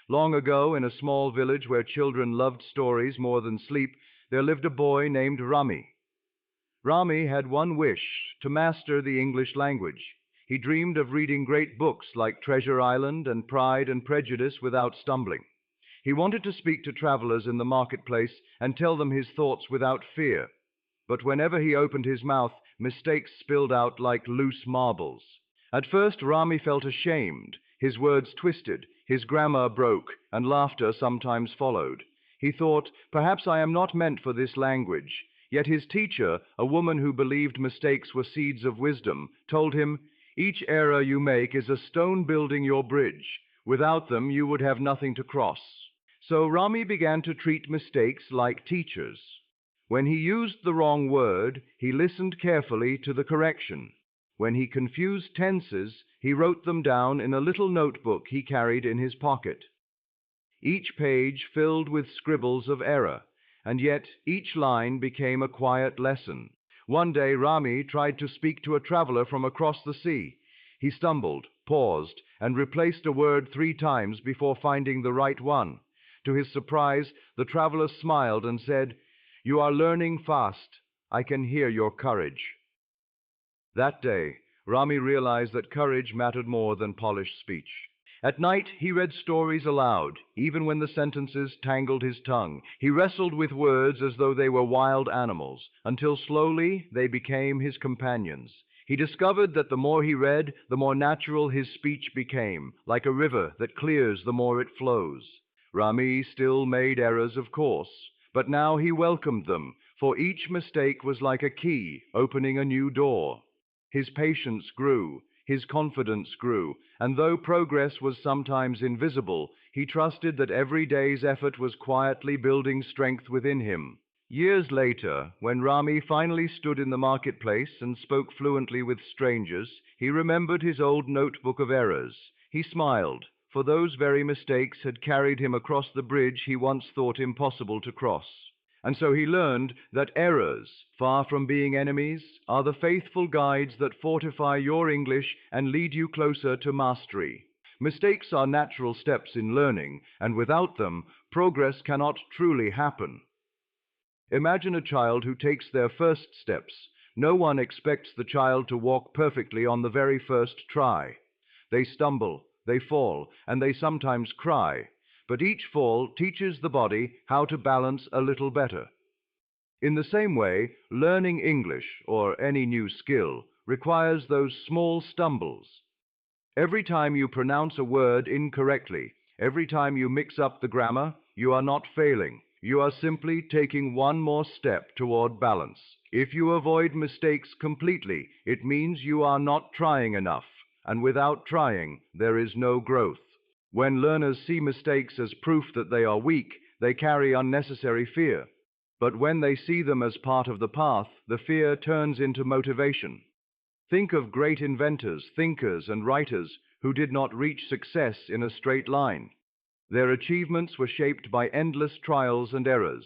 Long ago, in a small village where children loved stories more than sleep, there lived a boy named Rami. Rami had one wish: to master the English language. He dreamed of reading great books like Treasure Island and Pride and Prejudice without stumbling. He wanted to speak to travelers in the marketplace and tell them his thoughts without fear. But whenever he opened his mouth, mistakes spilled out like loose marbles. At first, Rami felt ashamed. His words twisted, his grammar broke, and laughter sometimes followed. He thought, "Perhaps I am not meant for this language." Yet his teacher, a woman who believed mistakes were seeds of wisdom, told him, "Each error you make is a stone building your bridge. Without them, you would have nothing to cross." So Rami began to treat mistakes like teachers. When he used the wrong word, he listened carefully to the correction. When he confused tenses, he wrote them down in a little notebook he carried in his pocket. Each page filled with scribbles of error, and yet each line became a quiet lesson. One day Rami tried to speak to a traveler from across the sea. He stumbled, paused, and replaced a word 3 times before finding the right one. To his surprise, the traveler smiled and said, "You are learning fast. I can hear your courage." That day, Rami realized that courage mattered more than polished speech. At night, he read stories aloud, even when the sentences tangled his tongue. He wrestled with words as though they were wild animals, until slowly they became his companions. He discovered that the more he read, the more natural his speech became, like a river that clears the more it flows. Rami still made errors, of course, but now he welcomed them, for each mistake was like a key opening a new door. His patience grew, his confidence grew, and though progress was sometimes invisible, he trusted that every day's effort was quietly building strength within him. Years later, when Rami finally stood in the marketplace and spoke fluently with strangers, he remembered his old notebook of errors. He smiled, for those very mistakes had carried him across the bridge he once thought impossible to cross. And so he learned that errors, far from being enemies, are the faithful guides that fortify your English and lead you closer to mastery. Mistakes are natural steps in learning, and without them, progress cannot truly happen. Imagine a child who takes their first steps. No one expects the child to walk perfectly on the very first try. They stumble, they fall, and they sometimes cry. But each fall teaches the body how to balance a little better. In the same way, learning English, or any new skill, requires those small stumbles. Every time you pronounce a word incorrectly, every time you mix up the grammar, you are not failing. You are simply taking one more step toward balance. If you avoid mistakes completely, it means you are not trying enough, and without trying, there is no growth. When learners see mistakes as proof that they are weak, they carry unnecessary fear. But when they see them as part of the path, the fear turns into motivation. Think of great inventors, thinkers, and writers who did not reach success in a straight line. Their achievements were shaped by endless trials and errors.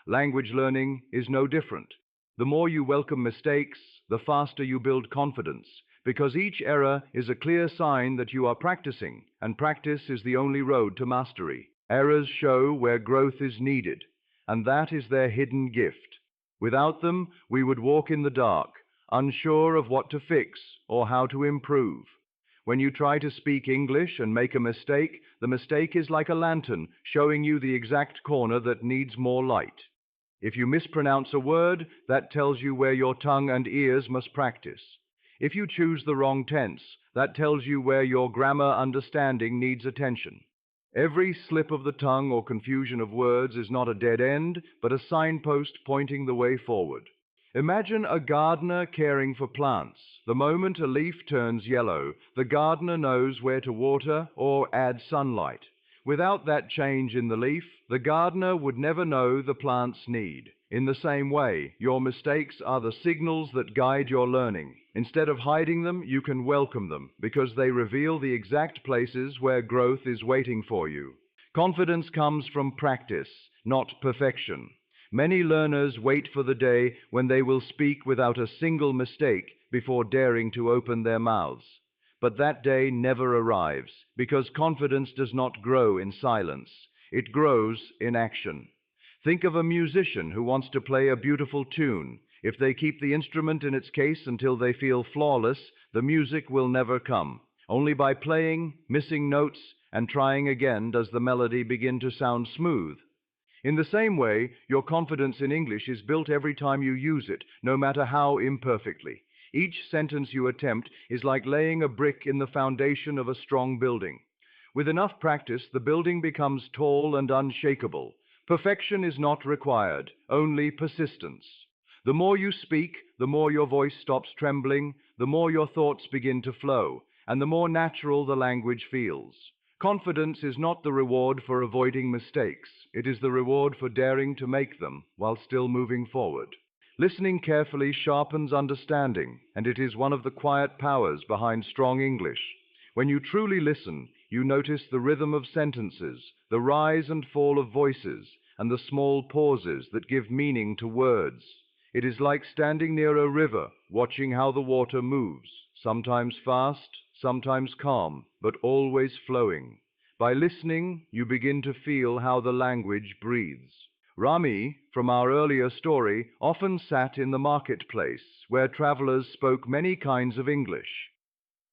Language learning is no different. The more you welcome mistakes, the faster you build confidence, because each error is a clear sign that you are practicing, and practice is the only road to mastery. Errors show where growth is needed, and that is their hidden gift. Without them, we would walk in the dark, unsure of what to fix or how to improve. When you try to speak English and make a mistake, the mistake is like a lantern showing you the exact corner that needs more light. If you mispronounce a word, that tells you where your tongue and ears must practice. If you choose the wrong tense, that tells you where your grammar understanding needs attention. Every slip of the tongue or confusion of words is not a dead end, but a signpost pointing the way forward. Imagine a gardener caring for plants. The moment a leaf turns yellow, the gardener knows where to water or add sunlight. Without that change in the leaf, the gardener would never know the plant's need. In the same way, your mistakes are the signals that guide your learning. Instead of hiding them, you can welcome them, because they reveal the exact places where growth is waiting for you. Confidence comes from practice, not perfection. Many learners wait for the day when they will speak without a single mistake before daring to open their mouths. But that day never arrives, because confidence does not grow in silence. It grows in action. Think of a musician who wants to play a beautiful tune. If they keep the instrument in its case until they feel flawless, the music will never come. Only by playing, missing notes, and trying again does the melody begin to sound smooth. In the same way, your confidence in English is built every time you use it, no matter how imperfectly. Each sentence you attempt is like laying a brick in the foundation of a strong building. With enough practice, the building becomes tall and unshakable. Perfection is not required, only persistence. The more you speak, the more your voice stops trembling, the more your thoughts begin to flow, and the more natural the language feels. Confidence is not the reward for avoiding mistakes. It is the reward for daring to make them while still moving forward. Listening carefully sharpens understanding, and it is one of the quiet powers behind strong English. When you truly listen, you notice the rhythm of sentences, the rise and fall of voices, and the small pauses that give meaning to words. It is like standing near a river, watching how the water moves, sometimes fast, sometimes calm, but always flowing. By listening, you begin to feel how the language breathes. Rami, from our earlier story, often sat in the marketplace, where travelers spoke many kinds of English.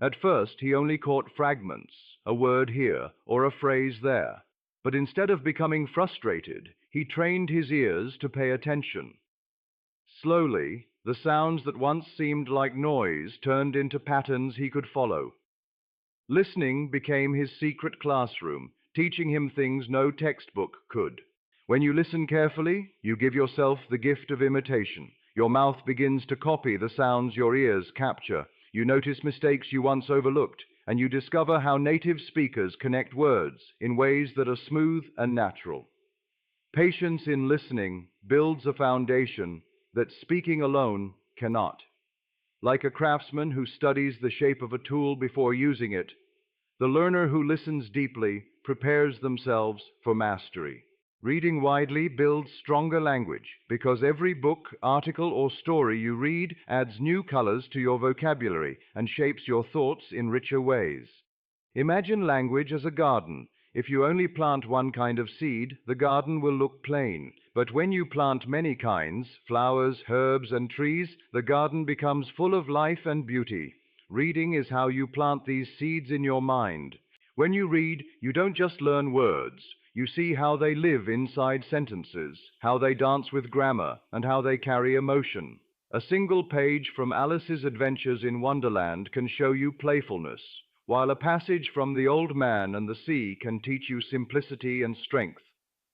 At first, he only caught fragments, a word here or a phrase there. But instead of becoming frustrated, he trained his ears to pay attention. Slowly, the sounds that once seemed like noise turned into patterns he could follow. Listening became his secret classroom, teaching him things no textbook could. When you listen carefully, you give yourself the gift of imitation. Your mouth begins to copy the sounds your ears capture. You notice mistakes you once overlooked, and you discover how native speakers connect words in ways that are smooth and natural. Patience in listening builds a foundation that speaking alone cannot. Like a craftsman who studies the shape of a tool before using it, the learner who listens deeply prepares themselves for mastery. Reading widely builds stronger language because every book, article, or story you read adds new colors to your vocabulary and shapes your thoughts in richer ways. Imagine language as a garden. If you only plant one kind of seed, the garden will look plain. But when you plant many kinds, flowers, herbs, and trees, the garden becomes full of life and beauty. Reading is how you plant these seeds in your mind. When you read, you don't just learn words. You see how they live inside sentences, how they dance with grammar, and how they carry emotion. A single page from Alice's Adventures in Wonderland can show you playfulness, while a passage from The Old Man and the Sea can teach you simplicity and strength.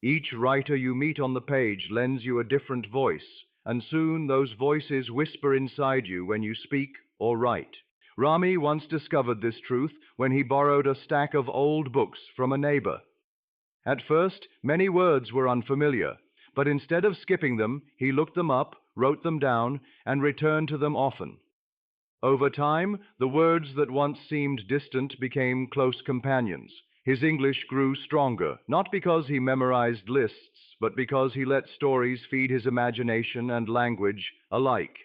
Each writer you meet on the page lends you a different voice, and soon those voices whisper inside you when you speak or write. Rami once discovered this truth when he borrowed a stack of old books from a neighbor. At first, many words were unfamiliar, but instead of skipping them, he looked them up, wrote them down, and returned to them often. Over time, the words that once seemed distant became close companions. His English grew stronger, not because he memorized lists, but because he let stories feed his imagination and language alike.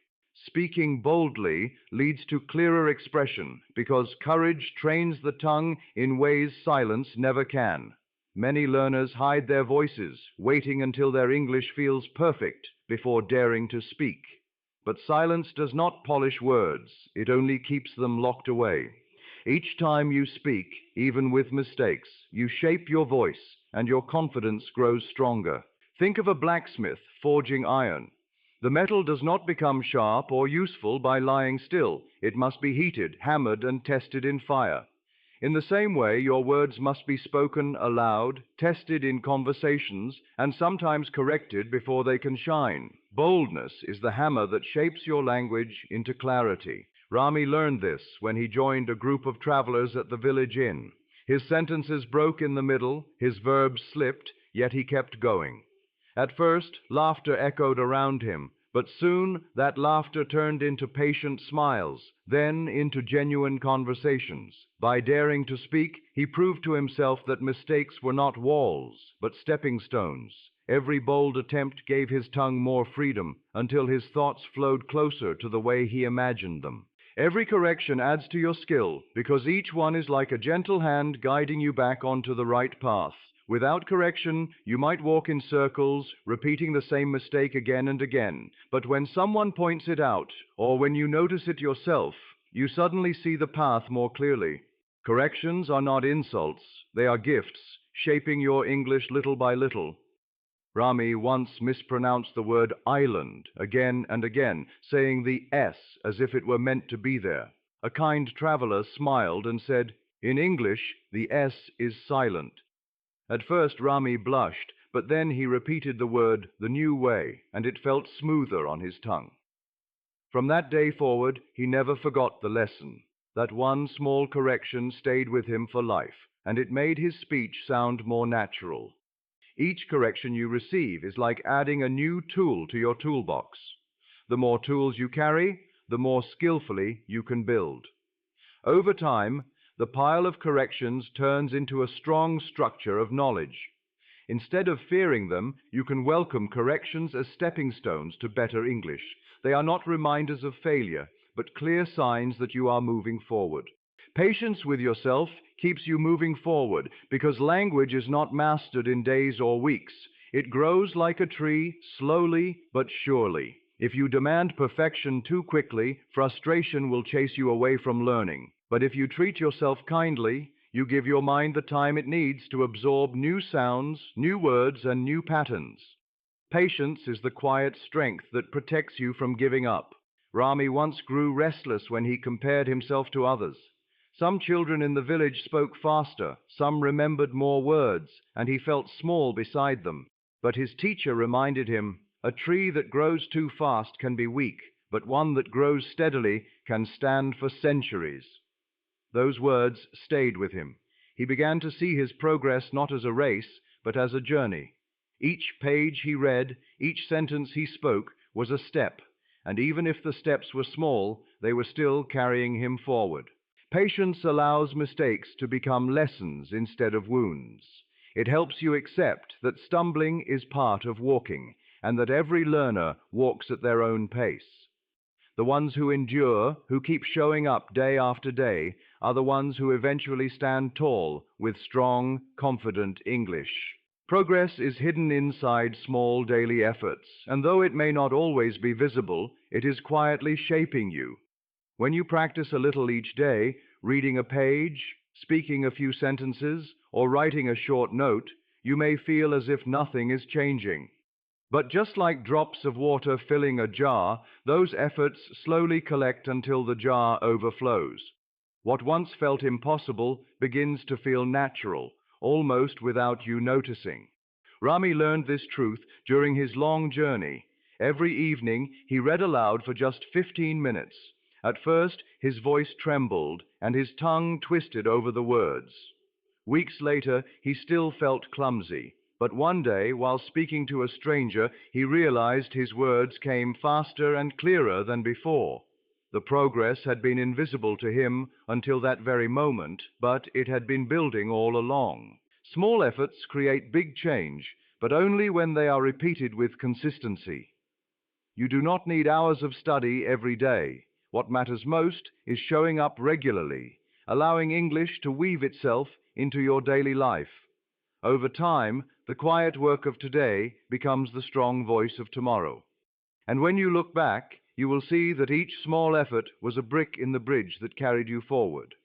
Speaking boldly leads to clearer expression, because courage trains the tongue in ways silence never can. Many learners hide their voices, waiting until their English feels perfect before daring to speak. But silence does not polish words, it only keeps them locked away. Each time you speak, even with mistakes, you shape your voice, and your confidence grows stronger. Think of a blacksmith forging iron. The metal does not become sharp or useful by lying still. It must be heated, hammered, and tested in fire. In the same way, your words must be spoken aloud, tested in conversations, and sometimes corrected before they can shine. Boldness is the hammer that shapes your language into clarity. Rami learned this when he joined a group of travelers at the village inn. His sentences broke in the middle, his verbs slipped, yet he kept going. At first, laughter echoed around him, but soon that laughter turned into patient smiles, then into genuine conversations. By daring to speak, he proved to himself that mistakes were not walls, but stepping stones. Every bold attempt gave his tongue more freedom, until his thoughts flowed closer to the way he imagined them. Every correction adds to your skill because each one is like a gentle hand guiding you back onto the right path. Without correction, you might walk in circles, repeating the same mistake again and again. But when someone points it out, or when you notice it yourself, you suddenly see the path more clearly. Corrections are not insults, they are gifts, shaping your English little by little. Rami once mispronounced the word island again and again, saying the S as if it were meant to be there. A kind traveler smiled and said, "In English, the S is silent." At first Rami blushed, but then he repeated the word the new way, and it felt smoother on his tongue. From that day forward, he never forgot the lesson. That one small correction stayed with him for life, and it made his speech sound more natural. Each correction you receive is like adding a new tool to your toolbox. The more tools you carry, the more skillfully you can build. Over time, the pile of corrections turns into a strong structure of knowledge. Instead of fearing them, you can welcome corrections as stepping stones to better English. They are not reminders of failure, but clear signs that you are moving forward. Patience with yourself keeps you moving forward because language is not mastered in days or weeks. It grows like a tree, slowly but surely. If you demand perfection too quickly, frustration will chase you away from learning. But if you treat yourself kindly, you give your mind the time it needs to absorb new sounds, new words, and new patterns. Patience is the quiet strength that protects you from giving up. Rami once grew restless when he compared himself to others. Some children in the village spoke faster, some remembered more words, and he felt small beside them. But his teacher reminded him, "A tree that grows too fast can be weak, but one that grows steadily can stand for centuries." Those words stayed with him. He began to see his progress not as a race, but as a journey. Each page he read, each sentence he spoke, was a step, and even if the steps were small, they were still carrying him forward. Patience allows mistakes to become lessons instead of wounds. It helps you accept that stumbling is part of walking, and that every learner walks at their own pace. The ones who endure, who keep showing up day after day, are the ones who eventually stand tall with strong, confident English. Progress is hidden inside small daily efforts, and though it may not always be visible, it is quietly shaping you. When you practice a little each day, reading a page, speaking a few sentences, or writing a short note, you may feel as if nothing is changing. But just like drops of water filling a jar, those efforts slowly collect until the jar overflows. What once felt impossible begins to feel natural, almost without you noticing. Rami learned this truth during his long journey. Every evening he read aloud for just 15 minutes. At first his voice trembled and his tongue twisted over the words. Weeks later he still felt clumsy, but one day, while speaking to a stranger, he realized his words came faster and clearer than before. The progress had been invisible to him until that very moment, but it had been building all along. Small efforts create big change, but only when they are repeated with consistency. You do not need hours of study every day. What matters most is showing up regularly, allowing English to weave itself into your daily life. Over time, the quiet work of today becomes the strong voice of tomorrow. And when you look back, you will see that each small effort was a brick in the bridge that carried you forward.